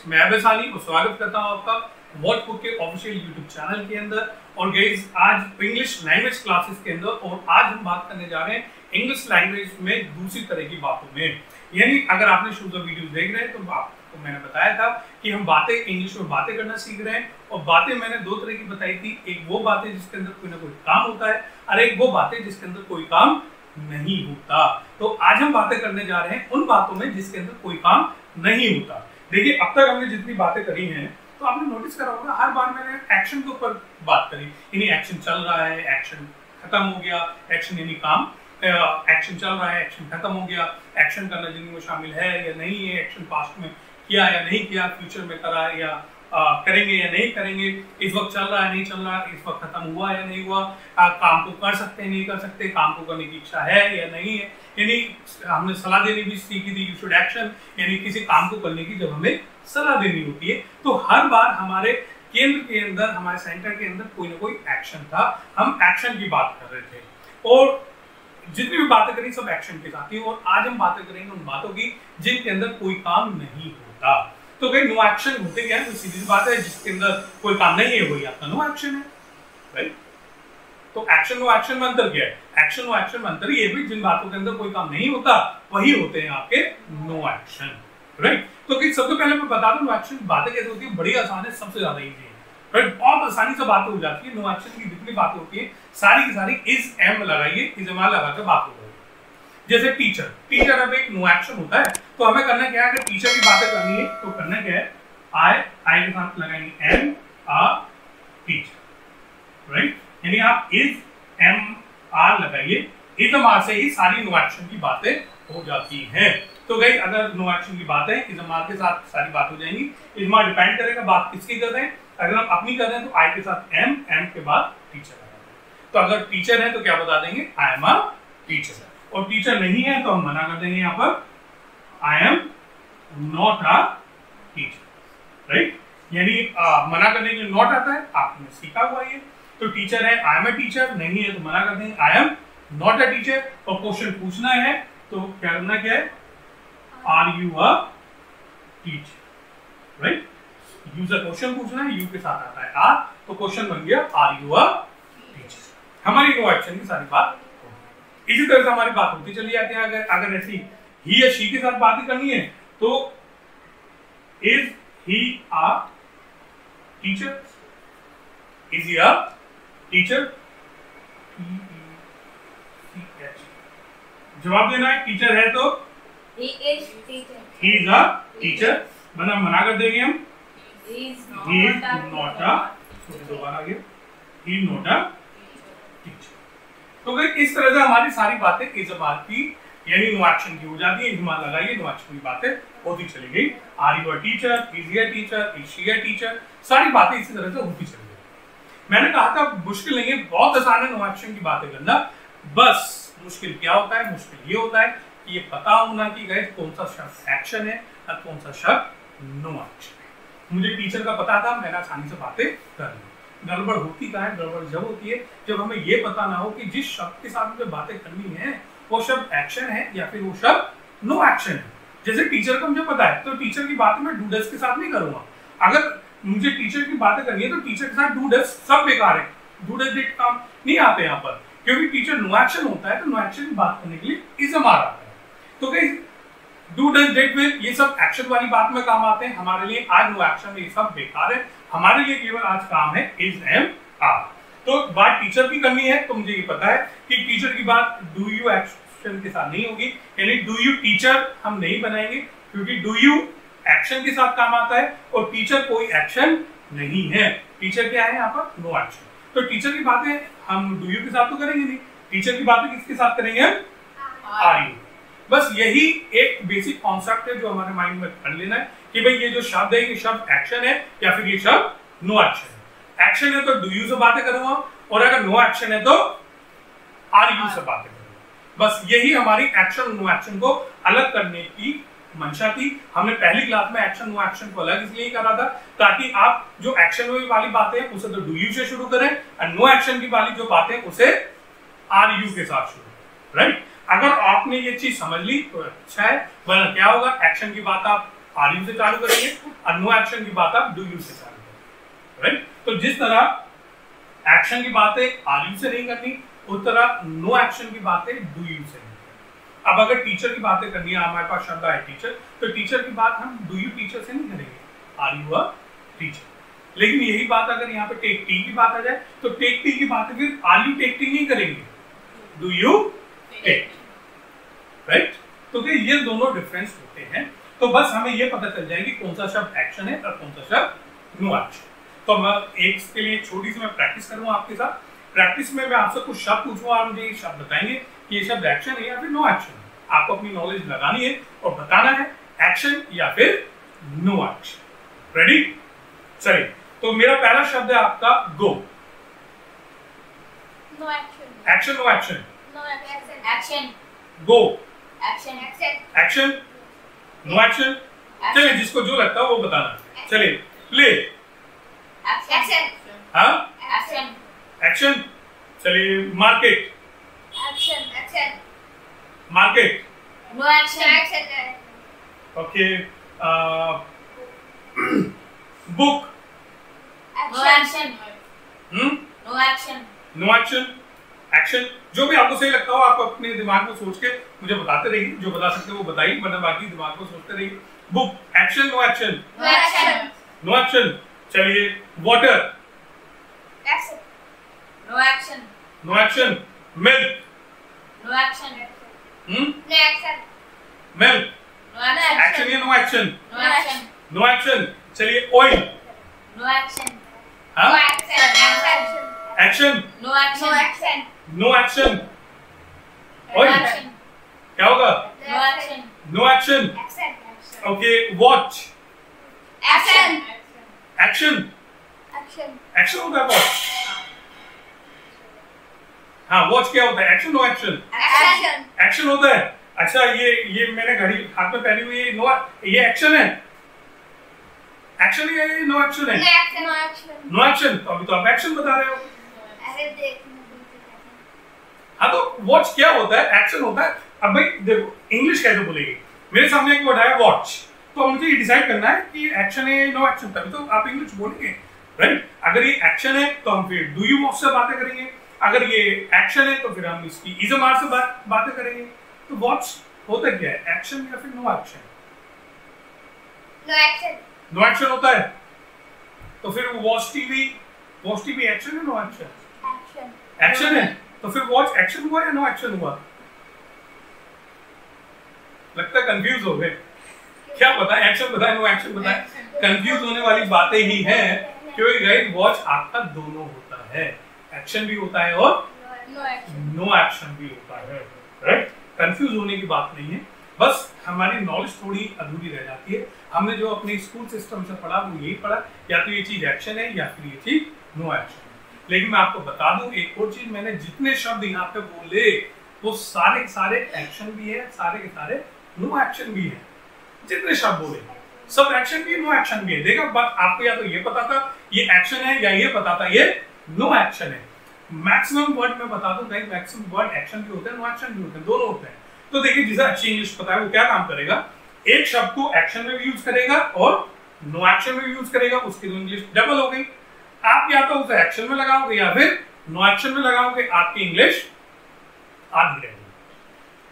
मैं अबेसानी और स्वागत करता हूं आपका वॉट बुक के ऑफिशियल यूट्यूब चैनल के अंदर। और गाइस आज इंग्लिश लैंग्वेज क्लासेस के अंदर, और आज हम बात करने जा रहे हैं इंग्लिश लैंग्वेज में दूसरी तरह की बातों में। यानी अगर आपने शुरू वीडियो देख रहे हैं तो आपको मैंने बताया था कि हम बातें इंग्लिश में बातें करना सीख रहे हैं, और बातें मैंने दो तरह की बताई थी। एक वो बातें जिसके अंदर कोई ना कोई काम होता है, और एक वो बातें जिसके अंदर कोई काम नहीं होता। तो आज हम बातें करने जा रहे हैं उन बातों में जिसके अंदर कोई काम नहीं होता। देखिए अब तक हमने जितनी बातें करी हैं तो आपने नोटिस करा होगा हर बार मैंने एक्शन के ऊपर बात करी। यानी एक्शन चल रहा है, एक्शन खत्म हो गया, एक्शन यानी काम, एक्शन चल रहा है, एक्शन खत्म हो गया, एक्शन करना जिंदगी में शामिल है या नहीं है, एक्शन पास्ट में किया या नहीं किया, फ्यूचर में करा या करेंगे या नहीं करेंगे, इस वक्त चल रहा है नहीं चल रहा, इस वक्त खत्म हुआ या नहीं हुआ, काम को कर सकते हैं नहीं कर सकते, काम को करने की इच्छा है या नहीं है। यानी हमने सलाह देनी भी सीखी थी, यू शुड एक्शन, यानी किसी काम को करने की जब हमें सलाह देनी होती है तो हर बार हमारे केंद्र के अंदर, हमारे सेंटर के अंदर कोई ना कोई एक्शन था। हम एक्शन की बात कर रहे थे और जितनी भी बातें करी सब एक्शन के साथ ही। और आज हम बातें करेंगे उन बातों की जिनके अंदर कोई काम नहीं होता। तो भाई नो एक्शन होते क्या है? कोई सीधी बात है, जिसके अंदर कोई काम नहीं है वही आपका नो एक्शन है, राइट? तो एक्शन नो एक्शन में अंतर क्या है? एक्शन नो एक्शन में अंतर ये भी जिन बातों के अंदर कोई काम नहीं होता वही होते हैं आपके नो एक्शन, राइट? तो सबसे पहले मैं बता दूं नो एक्शन बातें कैसे होती है। बड़ी आसान है, सबसे ज्यादा इजी है, राइट? बहुत आसानी से बातें हो जाती है। नो एक्शन की जितनी बातें होती है सारी की सारी इज एम लगाइए, इज एम लगा के बात हो जाएगी। जैसे टीचर, टीचर अब एक नो एक्शन होता है तो हमें करना क्या है? अगर टीचर की बातें करनी है तो करना क्या है? आई के साथ लगाएंगे एम आ टीचर, राइट? यानी आप इज एम आर लगाइए, इज एम आर से ही सारी नो एक्शन की बातें हो जाती हैं। तो गाइस अगर नो एक्शन की बात है इज एम आर के साथ सारी बात हो जाएंगी। इज एम आर डिपेंड करेगा बात किसकी कर रहे हैं। अगर हम अपनी कर रहे हैं तो आई के साथ एम, एम के बाद टीचर लगा देंगे। तो अगर टीचर है तो क्या बता देंगे? I am a teacher. और टीचर नहीं है तो हम मना कर देंगे यहाँ पर आई am not a teacher, right? यानी मना करने के लिए नॉट आता है, आपने सीखा हुआ ये। तो टीचर है आई एम अ टीचर, नहीं है तो मना कर देंगे I am not a teacher. और क्वेश्चन पूछना है तो क्या करना क्या है? Are you a teacher, right? You say question पूछना है, यू के साथ आता है आर, तो क्वेश्चन बन गया आर यू अ टीचर। हमारी नो एक्शन की सारी बात। इसी तरह से हमारी बात होती चली जाती है। अगर ऐसी ही या शी के साथ बात करनी है तो is he a teacher, is he a teacher, जवाब देना है। टीचर है तो he is teacher, he is a teacher, मना कर देंगे हम he is he is not a, दोबारा आ गया, he is not a teacher। तो इस तरह से हमारी सारी बातें इज एम आर की यानी नो एक्शन की हो जाती है। इज एम आर लगाइए, नो एक्शन की बातें होती चली गई। Are you a teacher, is he a teacher, is she a teacher, सारी बातें इसी तरह से होती चली गई। मैंने कहा था मुश्किल नहीं है, बहुत आसान है नो एक्शन की बातें करना। बस मुश्किल क्या होता है? मुश्किल ये होता है कि ये पता होना कि गाइस कौन सा शब्द एक्शन है और कौन सा शब्द नो एक्शन है। मुझे टीचर का पता था, मैंने आसानी से बातें कर ली। गड़बड़ होती कहाँ है? गड़बड़ जब होती है जब हमें ये पता ना हो कि जिस शब्द के साथ मुझे बातें करनी है वो शब्द एक्शन है या फिर वो शब्द नो एक्शन है। जैसे टीचर का मुझे पता है तो टीचर की बातें मैं डू डज के साथ नहीं करूंगा। अगर मुझे टीचर की बातें करनी है तो टीचर के साथ डू डज सब बेकार है, डू डज डिड काम नहीं आते यहाँ पर, क्योंकि टीचर नो एक्शन होता है तो नो एक्शन की बात करने के लिए इज एम आर आता है। तो guys do does did will ये सब एक्शन वाली बात में काम आते हैं। हमारे लिए आज नो एक्शन ये सब बेकार है, हमारे लिए केवल आज काम है इज एम आर। तो बात टीचर की करनी है तो मुझे ये पता है कि टीचर की बात डू यू एक्शन के साथ नहीं होगी, यानी डू यू टीचर हम नहीं बनाएंगे, क्योंकि डू यू एक्शन के साथ काम आता है और टीचर कोई एक्शन नहीं है। टीचर क्या है यहाँ पर? No action. तो टीचर की बातें हम डू यू के साथ तो करेंगे नहीं, टीचर की बातें किसके साथ करेंगे? Are you. बस यही एक बेसिक कॉन्सेप्ट है जो हमारे माइंड में कर लेना है कि भाई ये जो शब्द है ये शब्द एक्शन है या फिर ये शब्द नो एक्शन है। एक्शन है तो डू यू से बातें करूंगा, और अगर नो एक्शन है तो आर यू से बातें करूंगा। बस यही हमारी एक्शन और नो एक्शन को अलग करने की मंशा थी। हमने पहली क्लास में एक्शन नो एक्शन को अलग इसलिए करा था ताकि आप जो एक्शन वाली बातें हैं उसे तो डू यू से शुरू करें और नो एक्शन की वाली जो बातें उसे आर यू के साथ शुरू करें, राइट? अगर आपने ये चीज समझ ली तो अच्छा है, वरना क्या होगा? एक्शन की बात आप आर यू से चालू करेंगे, और नो एक्शन की बात आप डू यू से चालू करेंगे, राइट। तो जिस तरह एक्शन की बातें आर यू से नहीं करनी, उस तरह नो एक्शन की बातें डू यू से नहीं करनी। अब अगर टीचर की बातें करनी है, हमारे पास शब्द है टीचर, तो टीचर की बात हम डू यू टीचर से नहीं करेंगे, आर यू अ टीचर। लेकिन यही बात अगर यहाँ पे टेक टी की बात आ जाए, तो टेक टी की बात फिर आर यू टेक टी नहीं करेंगे, डू यू टेक, राइट। तो ये दोनों डिफरेंस होते हैं। तो बस हमें ये पता चल जाएगी कौन सा शब्द एक्शन है और कौन सा शब्द नो एक्शन। तो मैं एक के लिए छोटी सी मैं प्रैक्टिस करूंगा आपके साथ। प्रैक्टिस में मैं आपसे कुछ शब्द पूछूंगा, आप मुझे ये शब्द बताएंगे कि ये शब्द एक्शन है या फिर नो एक्शन है। आपको अपनी नॉलेज लगानी है और बताना है एक्शन या फिर नो एक्शन। रेडी? चलिए, तो मेरा पहला शब्द है आपका go. No action. Action no action? No action. Action. Go. Action. Action. Action no action? चलिए, जिसको जो लगता है वो बताना। चलिए, प्ले। एक्शन। हाँ, एक्शन। एक्शन। चलिए, market. Action. Action. Market. No action. Action. Okay, book. No action. No action. Action. Action, जो भी आपको सही लगता हो आप अपने दिमाग में सोच के मुझे बताते रहिए। जो बता सकते हो वो बताइए, वरना बाकी दिमाग में सोचते रहिए। Book, action no action? No action. No action. चलिए, water. Action. No action. No action. Milk. No action. No action. Milk. No action. Action या no action? No action. No action. चलिए, ऑयल। No action. हाँ, no action. Action. No action. No action. No action. Oil क्या होगा? No action. No action. Action. Okay, watch. Action. Action. Action. Action होता है watch? हाँ, watch क्या होता है? Action no action? Action. Action होता है। अच्छा, ये मैंने घड़ी हाथ में पहनी हुई है, ये एक्शन है? एक्शन है या नो एक्शन है? No action. No action. तो अभी तो आप एक्शन बता रहे हो। अरे देख, हाँ, तो वॉच क्या होता है? एक्शन होता है। अब भाई देखो, इंग्लिश कैसे बोलेगी? मेरे सामने एक वर्ड है वॉच, तो मुझे ये डिसाइड करना है कि एक्शन है नो एक्शन, तभी तो आप इंग्लिश बोलेंगे, राइट। अगर ये एक्शन है तो हम फिर डू यू वॉच से बातें करेंगे, अगर ये एक्शन है तो फिर हम इसकी इज एम आर से बातें करेंगे। तो वॉच होता क्या है, एक्शन या फिर no action? No action. No action होता है। तो फिर वॉच टीवी एक्शन है नो एक्शन? एक्शन। एक्शन है। तो फिर वॉच एक्शन हुआ या नो एक्शन हुआ? लगता है कंफ्यूज हो गए। क्या बताएं, एक्शन बताएं नो एक्शन बताएं? कंफ्यूज होने वाली बातें ही हैं, क्योंकि गाइस वॉच आपका दोनों होता है, एक्शन भी होता है और नो एक्शन भी होता है, राइट। कंफ्यूज होने की बात नहीं है, बस हमारी नॉलेज थोड़ी अधूरी रह जाती है। हमने जो अपने स्कूल सिस्टम से पढ़ा वो यही पढ़ा, या तो ये चीज एक्शन है या फिर ये चीज नो एक्शन है। लेकिन मैं आपको बता दूं एक और चीज, मैंने जितने शब्द यहाँ पे बोले वो सारे के सारे एक्शन भी है, सारे के सारे नो एक्शन भी है। जितने शब्द बोले सब एक्शन भी है, नो एक्शन भी है। देखा बात, आपको या तो ये पता था ये एक्शन है, या ये पता था ये नो एक्शन है। मैक्सिमम वर्ड मैं बता दूं गाइस, मैक्सिमम वर्ड एक्शन भी होते हैं, नो एक्शन भी होते हैं, दोनों होते हैं। तो देखिए, जिसे अच्छी इंग्लिश पता है वो क्या काम करेगा, एक शब्द को एक्शन में भी यूज करेगा और नो एक्शन में भी यूज करेगा, उसकी तो इंग्लिश डबल हो गई। आप या तो उसे एक्शन में लगाओगे या फिर नो एक्शन में लगाओगे, आपकी इंग्लिश आधी रहेगी,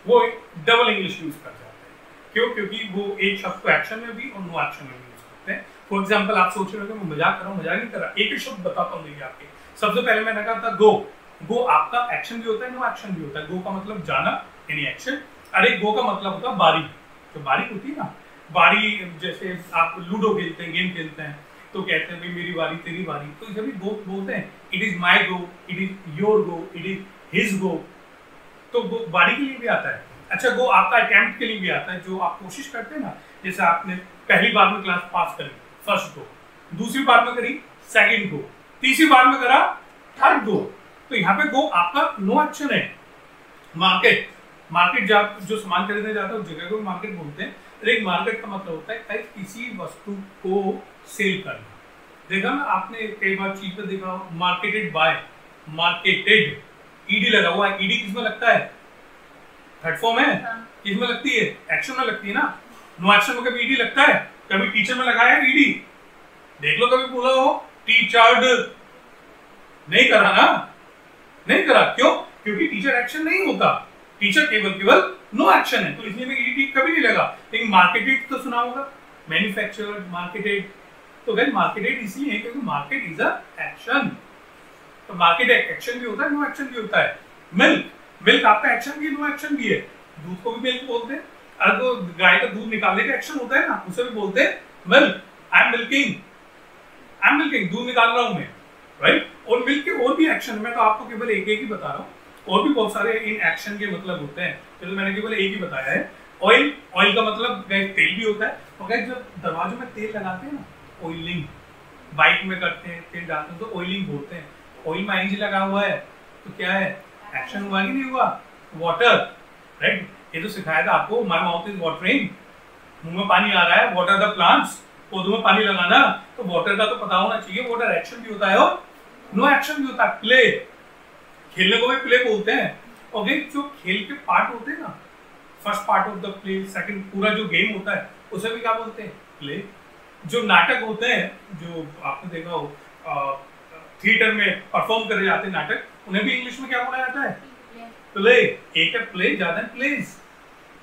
वो डबल इंग्लिश यूज कर जाते हैं। क्यों? क्योंकि वो एक शब्द को एक्शन में भी और नो एक्शन में भी यूज करते हैं। फॉर एग्जांपल, आप सोच रहे हो मैं मजाक कर रहा हूँ, मजाक नहीं कर रहा, एक ही शब्द बताता हूँ। देखिए, आपके सबसे पहले मैंने कहा था गो। गो आपका एक्शन भी होता है, नो एक्शन भी होता है। गो का मतलब जाना, यानी एक्शन। अरे गो का मतलब होता है बारी। तो बारी होती है ना, बारी, जैसे आप लूडो खेलते हैं, गेम खेलते हैं, तो कहते हैं भाई मेरी बारी तेरी बारी, तो जब भी गो बोलते हैं, it is my go, it is your go, it is his go, तो गो बारी के लिए भी आता है। अच्छा, गो आपका अटेम्प्ट के लिए भी आता है, जो आप कोशिश करते हैं ना, जैसे आपने पहली बार में क्लास पास करी, फर्स्ट गो, दूसरी बार में करी, सेकंड गो, तीसरी बार में करा, थर्ड गो। तो यहाँ पे गो आपका नो एक्शन है। मार्केट, मार्केट जो सामान खरीदने जाते हैं उस जगह को मार्केट बोलते हैं। एक मार्केट का मतलब होता है किसी वस्तु को सेल करना। देखा ना आपने कई बार चीज पे देखा, मार्केटेड बाय, मार्केटेड, ईडी लगा हुआ है। ईडी किसमें लगता है? थर्ड फॉर्म है। किसमें लगती है? एक्शन में लगती है ना। नो एक्शन में कभी ईडी लगता है? कभी टीचर में लगाया ईडी? देख लो कभी बोला हो टीचर्ड, नहीं करा ना, नहीं करा। क्यों? क्योंकि टीचर एक्शन नहीं होता, टीचर केवल नो एक्शन है, तो इसलिए में ईडी कभी नहीं लगा। लेकिन मार्केटेड तो सुना होगा, मैन्युफैक्चर्ड, मार्केटेड। तो गाइस मार्केटेड इसलिए है क्योंकि मार्केट इज अ एक्शन, तो मार्केट एक्शन भी होता है, नो एक्शन भी होता है। मिल्क, मिल्क आपका एक्शन भी है, नो एक्शन भी है। दूध को भी मिल्क बोलते हैं। अगर तो गाय का दूध निकालने का एक्शन होता है ना, उसे भी बोलते हैं milk. I am milking, I am milking, दूध निकाल रहा हूं मैं, राइट। और मिल्क के और भी एक्शन, मैं तो आपको केवल एक ही बता रहा हूँ, और भी बहुत सारे इन एक्शन के मतलब होते हैं, तो मैंने केवल एक ही बताया है। ऑयल, ऑयल का मतलब तेल भी होता है। और गाइस जब दरवाजों में तेल लगाते हैं ना, ऑयलिंग, बाइक में करते हैं, तेल डालते हैं तो ऑयलिंग बोलते हैं। ऑयल में आईएनजी लगा हुआ है तो क्या है, एक्शन हुआ कि नहीं हुआ? Water, right. ये तो सिखाया था आपको, माय माउथ इज वाटरिंग, मुंह में पानी आ रहा है, वाटर द प्लांट्स, पौधों में पानी लगाना, तो वाटर का तो पता होना चाहिए। वाटर एक्शन भी होता है और नो एक्शन भी होता है। प्ले, खेलने को भी प्ले बोलते हैं। और जो खेल के पार्ट होते हैं ना, first part of the play, second पूरा जो गेम होता है उसे भी क्या बोलते हैं? प्ले। जो नाटक होते हैं, जो आपने देखा हो थिएटर में परफॉर्म करे जाते हैं नाटक, उन्हें भी इंग्लिश में क्या बोला जाता है? प्ले। एक है प्ले, ज्यादा है प्लेज।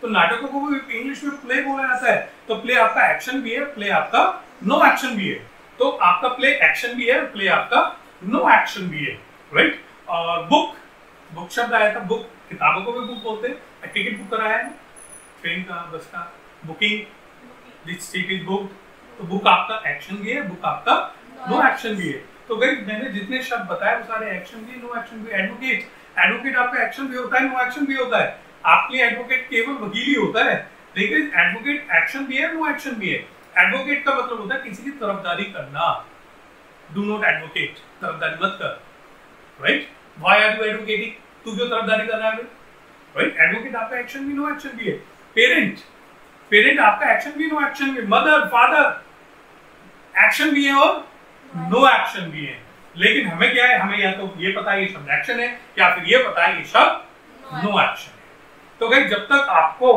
तो नाटकों को भी इंग्लिश में प्ले बोला जाता है। तो प्ले आपका एक्शन भी है, प्ले आपका नो एक्शन भी है। तो आपका प्ले एक्शन भी है, प्ले आपका नो एक्शन भी है, राइट। और बुक, बुक शब्द आया था, बुक, किताबों को भी बुक बोलते हैं। टिकट बुक कराया है ट्रेन का, बस का, booking, this seat is booked. तो बुक आपका एक्शन भी है, बुक आपका नो एक्शन भी है। तो गाइस मैंने जितने शब्द बताए वो सारे एक्शन भी, नो एक्शन भी। एडवोकेट, एडवोकेट आपका एक्शन भी होता है, नो एक्शन भी होता है। आपके लिए एडवोकेट केवल वकील ही होता है, लेकिन एडवोकेट एक्शन भी है, नो एक्शन भी है। एडवोकेट का मतलब होता है किसी की तरफदारी करना। डू नॉट एडवोकेट, तरफदारी मत कर, right. Why are you advocating? तू क्यों तरफदारी कर रहा है, राइट। एडवोकेट आपका एक्शन भी, नो एक्शन भी है। पेरेंट, पेरेंट आपका एक्शन भी, नो एक्शन भी। मदर, फादर, एक्शन भी है और नो एक्शन भी है। लेकिन हमें क्या है, हमें या तो ये पता है ये शब्द एक्शन है, या फिर ये पता है ये शब्द नो एक्शन है। तो गाइस जब तक आपको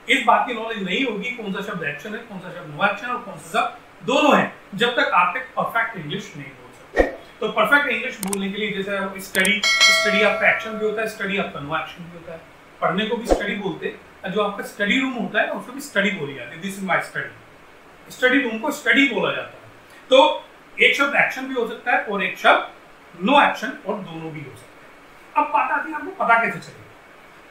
इस बात की नॉलेज नहीं होगी कौन सा शब्द एक्शन है, कौन सा शब्द नो एक्शन है और कौन सा शब्द दोनों है, जब तक आप एक परफेक्ट इंग्लिश नहीं बोल सकते। तो परफेक्ट इंग्लिश बोलने के लिए जैसे स्टडी, स्टडी आपका एक्शन भी होता है, स्टडी आपका नो एक्शन भी होता है। पढ़ने को भी स्टडी बोलते हैं, जो आपका स्टडी रूम होता है उसको भी स्टडी बोली जाती है। This is my study, study room को स्टडी बोला जाता है। तो एक शब्द एक्शन भी हो सकता है और एक शब्द नो एक्शन, और दोनों भी हो सकते हैं। अब बात आती है आपको पता कैसे चलेगा।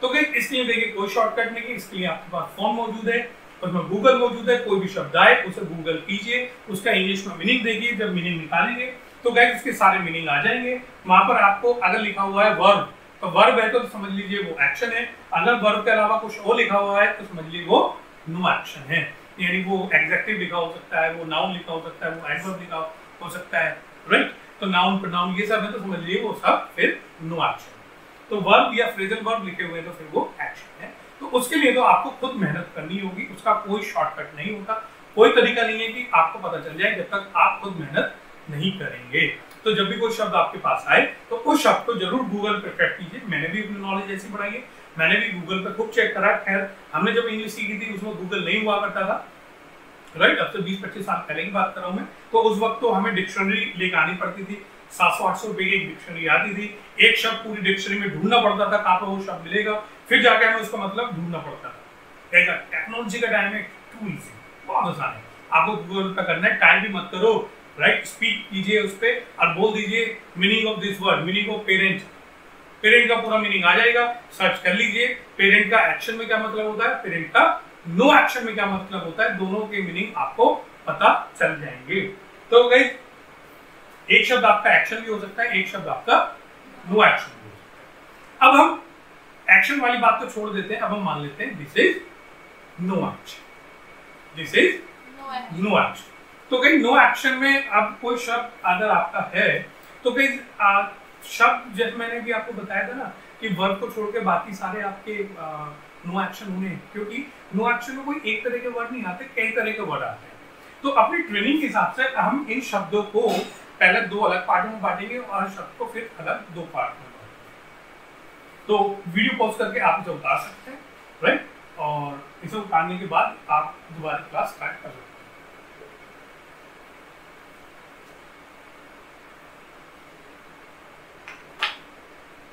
तो गाइस इसलिए देखिए कोई शॉर्टकट नहीं है, इसके लिए आपके पास फोन मौजूद है, उसमें गूगल मौजूद है। कोई भी शब्द आए उसे गूगल कीजिए, उसका इंग्लिश में मीनिंग देखिए। जब मीनिंग निकालेंगे तो गाइस उसके सारे मीनिंग आ जाएंगे। वहां पर आपको अगर लिखा हुआ है वर्ब, तो वर्ब है तो समझ लीजिए वो एक्शन है। अगर वर्ब के अलावा कुछ और लिखा हुआ है तो समझ लीजिए वो नो एक्शन है। यानी वो एडजेक्टिव लिखा हो सकता है, वो नाउन लिखा हो सकता है, वो एडवर्ब लिखा हो सकता है, राइट। तो नाउन, प्रोनाउन ये सब है तो समझ लीजिए वो सब फिर नो एक्शन। तो वर्ब या फ्रेजल वर्ब लिखे हुए तो फिर वो एक्शन है। तो उसके लिए तो आपको खुद मेहनत करनी होगी, उसका कोई शॉर्टकट नहीं होता, कोई तरीका नहीं है कि आपको पता चल जाए जब तक आप खुद मेहनत नहीं करेंगे। तो जब भी कोई शब्द आपके पास आए तो उस शब्द को जरूर गूगल पे चेक कीजिए। मैंने भी अपनी नॉलेज ऐसी बढ़ाई है, मैंने भी गूगल पे खूब चेक करा। खैर हमने जब इंग्लिश सीखी थी उसमें गूगल नहीं हुआ करता था, राइट। अब से 20-25 साल पहले की बात कर रहा हूं मैं। तो उस वक्त तो हमें डिक्शनरी लेकर आनी पड़ती थी, 700-800 रुपए की एक डिक्शनरी आती थी। एक शब्द पूरी डिक्शनरी में ढूंढना पड़ता था कहाँ पे वो शब्द मिलेगा, फिर जाके हमें उसका मतलब ढूंढना पड़ता था। टेक्नोलॉजी का टाइम है, टू इजी, बहुत आसान है। आपको गूगल पे करना है, टाइम भी मत करो, राइट। स्पीक कीजिए उस पे और बोल दीजिए meaning of this word, meaning of parent, parent का पूरा मीनिंग आ जाएगा। सर्च कर लीजिए पेरेंट का एक्शन में क्या मतलब होता है, पेरेंट का नो एक्शन में क्या मतलब होता है, दोनों के मीनिंग आपको पता चल जाएंगे। तो गाइस एक शब्द आपका एक्शन भी हो सकता है, एक शब्द आपका नो एक्शन भी हो सकता है। अब हम एक्शन वाली बात तो छोड़ देते हैं, अब हम मान लेते हैं this is no action, this is no action. तो कहीं नो एक्शन में अब कोई शब्द अगर आपका है तो कहीं शब्द जैसे मैंने भी आपको बताया था ना कि वर्ब को छोड़ के बाकी सारे आपके नो एक्शन होने, क्योंकि नो एक्शन में कोई एक तरह के वर्ड नहीं आते, कई तरह के वर्ड आते हैं। तो अपनी ट्रेनिंग के हिसाब से हम इन शब्दों को पहले 2 अलग पार्टों में बांटेंगे और शब्द को फिर अलग 2 पार्ट में बांटेंगे। तो वीडियो पॉज करके आप इसे उतार सकते हैं, राइट। और इसे उतारने के बाद आप दोबारा क्लास स्टार्ट कर सकते हैं।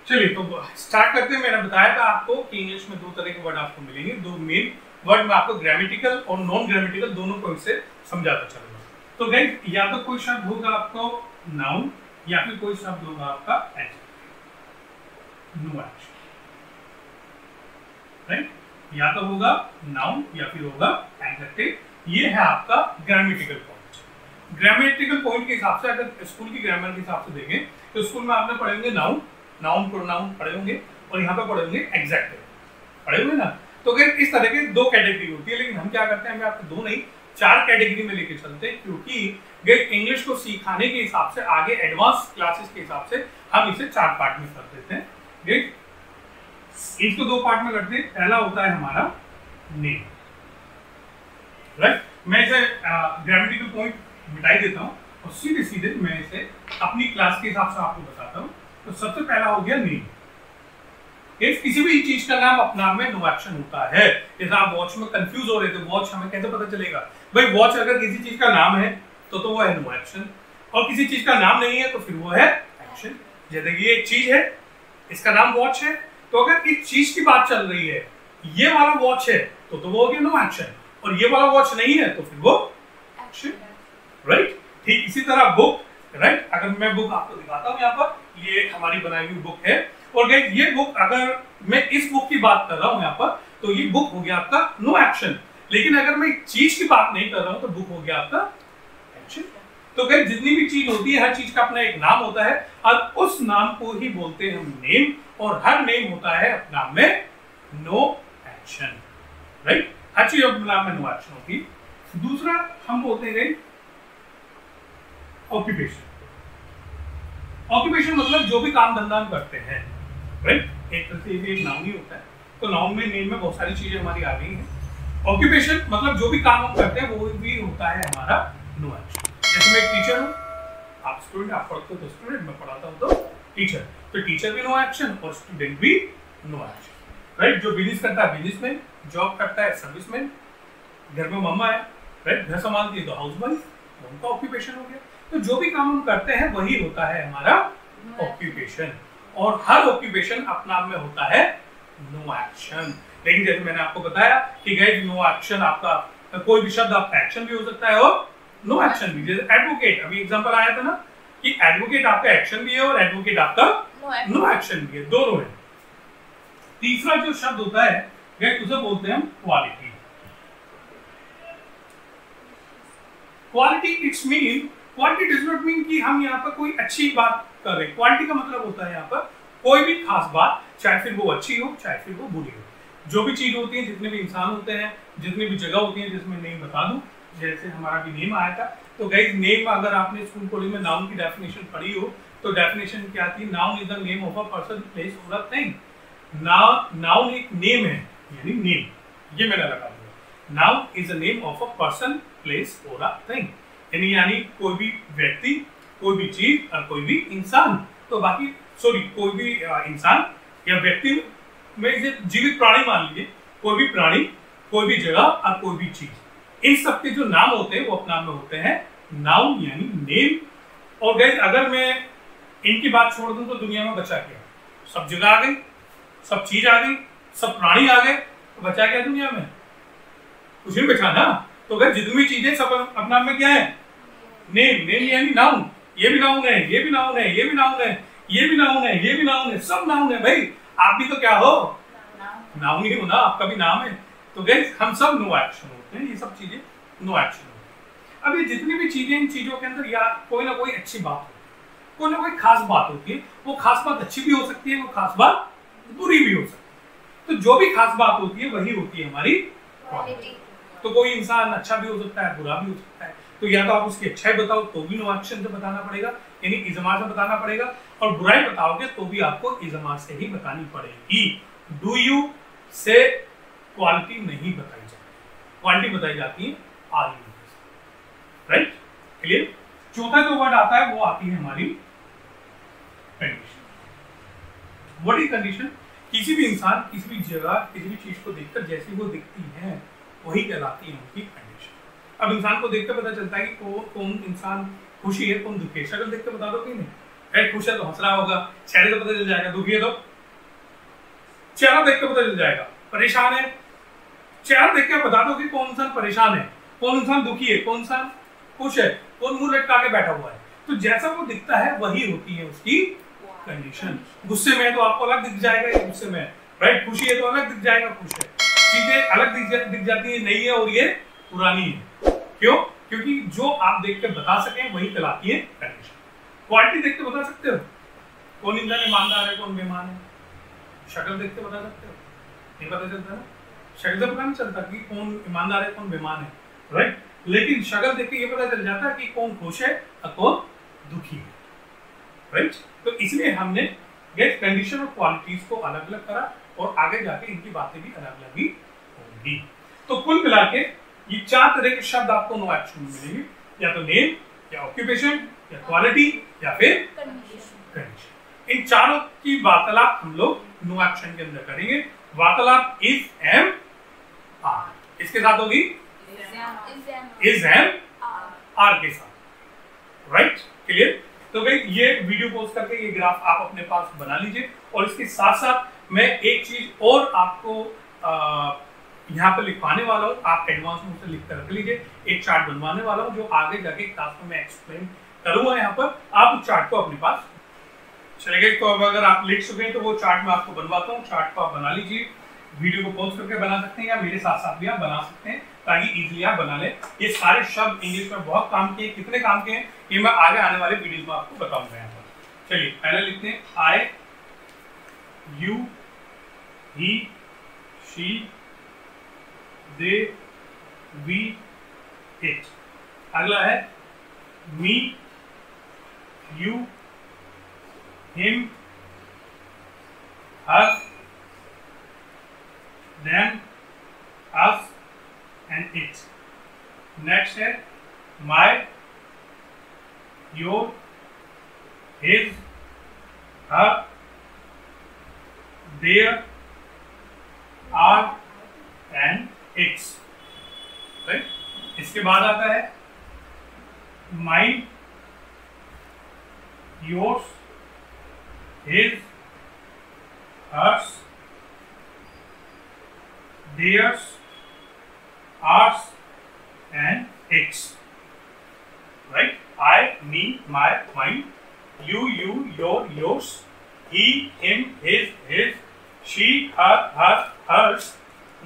चलिए तो स्टार्ट करते हैं। मैंने बताया था आपको कि इंग्लिश में दो तरह के वर्ड आपको मिलेंगे, दो मेन वर्ड मैं आपको ग्रामेटिकल और नॉन ग्रामेटिकल दोनों पॉइंट से समझाता चलूंगा। तो गाइस या तो कोई शब्द होगा आपको नाउन या फिर कोई शब्द होगा आपका एडजेक्टिव, नो एक्शन, राइट? या तो होगा नाउन या फिर होगा एडजेक्टिव। ये है आपका ग्रामेटिकल पॉइंट। ग्रामेटिकल पॉइंट के हिसाब से अगर स्कूल की ग्रामर के हिसाब से देखें तो स्कूल में आपने पढ़े होंगे नाउन, नाउन प्रोनाउन पढ़े होंगे और यहाँ पे पढ़े होंगे एग्जैक्टिव, पढ़े होंगे ना। तो अगर इस तरह के दो कैटेगरी होती है, लेकिन हम क्या करते हैं, हमें आपको दो नहीं चार कैटेगरी में लेके चलते हैं, क्योंकि इंग्लिश को सिखाने के हिसाब से आगे एडवांस क्लासेस के हिसाब से हम इसे चार पार्ट में कर देते हैं। इसको दो पार्ट में करते हैं। पहला होता है हमारा नेम, राइट? मैं इसे ग्रामेटिकल पॉइंट मिटाई देता हूँ और सीधे सीधे मैं इसे अपनी क्लास के हिसाब से आपको बताता हूँ। तो सबसे पहला हो गया नेम। किसी भी चीज का नाम अपने आप में नो एक्शन होता है। जैसे आप वॉच में कंफ्यूज हो रहे थे, वॉच हमें कैसे पता चलेगा भाई? वॉच अगर किसी चीज का नाम है तो वो है नो एक्शन, और किसी चीज का नाम नहीं है तो फिर वो है एक्शन। जैसे कि एक चीज है, इसका नाम वॉच है, तो अगर इस चीज की बात चल रही है, ये वाला वॉच है, तो वो हो गया नो एक्शन, और ये वाला वॉच नहीं है तो फिर वो एक्शन, राइट? ठीक इसी तरह बुक, राइट? अगर मैं बुक आपको दिखाता हूँ, यहाँ पर ये हमारी बनाई हुई बुक है, और ये बुक अगर मैं इस बुक की बात कर रहा हूँ यहाँ पर, तो ये बुक हो गया आपका नो एक्शन। लेकिन अगर मैं चीज की बात नहीं कर रहा हूँ तो बुक हो गया आपका एक्शन। तो गाइस जितनी भी चीज होती है, हर चीज का अपना एक नाम होता है, और उस नाम को ही बोलते हैं हम नेम, और हर नेम होता है अपने नाम में नो एक्शन, राइट? हर चीज अपने नाम में नो एक्शन होती है। दूसरा हम बोलते हैं ऑक्यूपेशन। ऑक्यूपेशन मतलब जो भी काम धंधा हम करते हैं, राइट? एक तरह से ये एक नाउन ही होता है, तो नाउन में नेम में बहुत सारी चीजें हमारी आ गई हैं। ऑक्यूपेशन मतलब जो भी काम हम करते हैं वो भी होता है हमारा नो एक्शन। जैसे मैं एक टीचर हूँ, आप स्टूडेंट, आप पढ़ते हो तो स्टूडेंट, मैं पढ़ाता हूँ तो टीचर, तो टीचर भी नो एक्शन और स्टूडेंट भी नो एक्शन, राइट? जो बिजनेस करता है बिजनेसमैन, जॉब करता है सर्विसमैन, घर में मम्मा है, राइट? घर संभालती है तो हाउसवाइफ, उनका ऑक्यूपेशन हो गया। तो जो भी काम हम करते हैं वही होता है हमारा ऑक्यूपेशन, और हर ऑक्यूपेशन अपने आप में होता है नो एक्शन। लेकिन जैसे मैंने आपको बताया कि गाइस नो एक्शन आपका कोई भी शब्द आपका एक्शन भी हो सकता है और नो एक्शन भी। जैसे एडवोकेट, अभी एग्जांपल आया था ना कि एडवोकेट आपका एक्शन भी है और एडवोकेट आपका नो एक्शन भी है, दोनों है। तीसरा जो शब्द होता है गाइस उसे बोलते हैं हम quality. Quality it's mean, quality does not mean कि हम यहाँ पर कोई अच्छी बात कर रहे हैं। क्वालिटी का मतलब होता है यहाँ पर कोई भी खास बात, चाहे फिर वो अच्छी हो चाहे फिर वो बुरी हो। जो भी चीज होती है, जितने भी इंसान होते हैं, जितनी भी जगह होती है, जिसमें नेम बता दूं, जैसे हमारा भी नेम आया था, तो गाइस नेम अगर आपने स्कूल कॉलेज में नाउन की डेफिनेशन पढ़ी हो तो डेफिनेशन क्या थी? Noun is the name of a person, place और अ थिंग। नाउन एक नेम है, यानी नेम, ये मैंने लगा दिया। Noun is the name of a person, place और अ थिंग, यानी कोई भी व्यक्ति, कोई भी चीज और कोई भी इंसान। तो बाकी कोई भी इंसान या व्यक्ति में इसे जीवित प्राणी मान लीजिए, कोई भी प्राणी, कोई भी जगह और कोई भी चीज, इन सब के जो नाम होते हैं वो अपने नाम में होते हैं नाउन यानी नेम। और गाइस अगर मैं इनकी बात छोड़ दूं तो दुनिया में बचा क्या? सब जगह आ गई, सब चीज आ गई, सब प्राणी आ गए, तो बचा क्या दुनिया में? कुछ नहीं बचा ना। तो गाइस जितनी भी चीजें सब अपने नाम में क्या है? नेम। नेम यानी नाउन। ये भी नाउन है, ये भी नाउन है, ये भी नाउन है, ये भी नाउन है, ये भी नाउन है, सब नाउन है भाई। आप भी तो क्या हो? नाउन ही हो ना, आपका भी नाम है। तो गाइस हम सब नो एक्शन होते हैं, ये सब चीजें नो एक्शन होती है। अब ये जितनी भी चीजें, इन चीजों के अंदर या कोई ना कोई अच्छी बात होती है, कोई ना कोई खास बात होती है। वो खास बात अच्छी भी हो सकती है, वो खास बात बुरी भी हो सकती है। तो जो भी खास बात होती है वही होती है हमारी क्वालिटी। तो कोई इंसान अच्छा भी हो सकता है, बुरा भी हो सकता है, तो या तो आप उसकी अच्छाई बताओ तो भी नो एक्शन से बताना पड़ेगा, यानी इजमार से बताना पड़ेगा, और बुराई बताओगे तो भी आपको इजमार से ही बतानी पड़ेगी। डू यू से क्वालिटी नहीं बताई जाती, क्वालिटी बताई जाती है आर यू, राइट? क्लियर? चौथा जो वर्ड आता है वो आती है हमारी कंडीशन। What is condition? किसी भी इंसान, किसी भी जगह, किसी भी चीज को देखकर जैसी वो दिखती है वही कहलाती है उनकी कंडीशन। अब इंसान को देखकर पता चलता है कि कौन इंसान खुशी है, कौन दुखी है। शक्ल देख के बता दो कि नहीं? खुश है तो हंस रहा होगा, चेहरे से पता चल जाएगा। दुखी है तो चेहरा देख के पता चल जाएगा। परेशान है, चेहरा देख के बता दो कि कौन इंसान परेशान है, कौन इंसान दुखी है, कौन इंसान खुश है, कौन मुंह लटका के बैठा हुआ है। तो जैसा वो दिखता है वही होती है उसकी कंडीशन। गुस्से में है तो आपको अलग दिख जाएगा ये गुस्से में, राइट। खुशी है तो अलग दिख जाएगा खुश है। चीजें अलग दिख जाती है, नई है और ये पुरानी है। क्यों? क्योंकि जो आप देख के बता सकें वही कहलाती है कंडीशन। क्वालिटी देख के बता सकते हो कौन इंसान ईमानदार है, कौन बेईमान है? शक्ल देख के बता सकते हो? नहीं पता चलता ना, शक्ल से पता नहीं चलता कि कौन ईमानदार है, कौन बेईमान है, राइट। लेकिन शक्ल देख के ये पता चल जाता है कि कौन खुश है और कौन दुखी है, राइट। तो इसलिए हमने गेट कंडीशन और क्वालिटीज को अलग अलग करा और आगे जाके इनकी बातें भी अलग अलग ही होंगी। तो कुल मिला के ये 4 तरह के शब्द आपको नो एक्शन में मिलेंगे, या तो नेम, या ऑक्यूपेशन, या क्वालिटी, या फिर कंडीशन। इन चारों की वार्तालाप हम लोग नो एक्शन के अंदर करेंगे। वार्तालाप इज एम आर इसके साथ होगी, इज एम आर के साथ, राइट। क्लियर? तो भाई ये वीडियो पोस्ट करके ये ग्राफ आप अपने पास बना लीजिए। और इसके साथ साथ मैं एक चीज और आपको यहाँ पे लिखवाने वाला हूँ, आप एडवांस में उसे लिख कर रख लीजिए। एक चार्ट बनवाने वाला हूँ जो आगे जाके क्लास में मैं एक्सप्लेन करूंगा। यहाँ पर आप उस चार्ट को अपने पास चलेगा। तो अब अगर आप लिख चुके हैं तो वो चार्ट मैं आपको बनवाता हूँ। चार्ट को आप बना लीजिए, वीडियो को पॉज करके बना सकते हैं या मेरे साथ साथ भी आप बना सकते हैं ताकि इजीली आप बना लें। ये सारे शब्द इंग्लिश में बहुत काम के, कितने काम के हैं ये मैं आगे आने वाले वीडियोस में आपको बताऊंगा। यहाँ पर चलिए पहले लिखते हैं I, you, he, she, they, we, it. अगला है me, you, him, her, them, us and it. Next है my, your, his, her, their, our and its. Right? इसके बाद आता है mine, yours, his, hers, theirs, ours and its. Right? I, me, my, mine, you, your, yours, he, him, his, she, her, hers,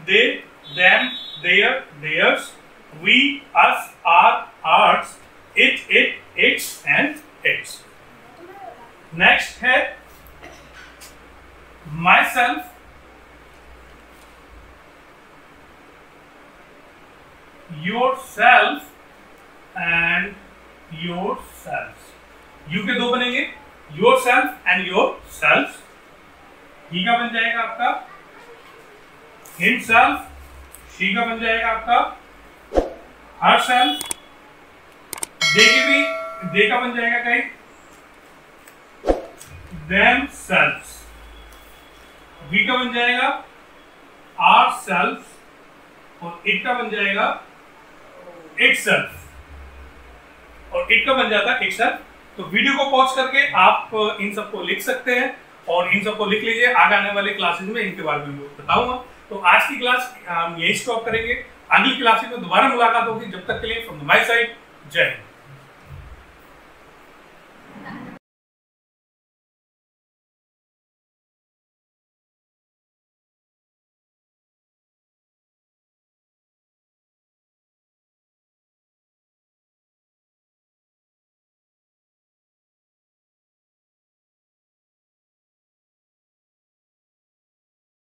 they, them, their, theirs, we, us, our, ours, it, its and its. Next है myself, yourself and yourselves. You के 2 बनेंगे, yourself and yourselves. he का बन जाएगा आपका himself, she का बन जाएगा आपका herself, they का बन जाएगा कहीं themselves, we का बन जाएगा ourselves और it का बन जाएगा itself और it का बन जाता है itself। तो वीडियो को पॉज करके आप इन सबको लिख सकते हैं और इन सबको लिख लीजिए। आगे आने वाले क्लासेस में इनके बारे में बताऊंगा। तो आज की क्लास हम यही स्टॉप करेंगे, अगली क्लासेस में दोबारा मुलाकात होगी। जब तक के लिए फ्रॉम माय साइड, जय हिंद।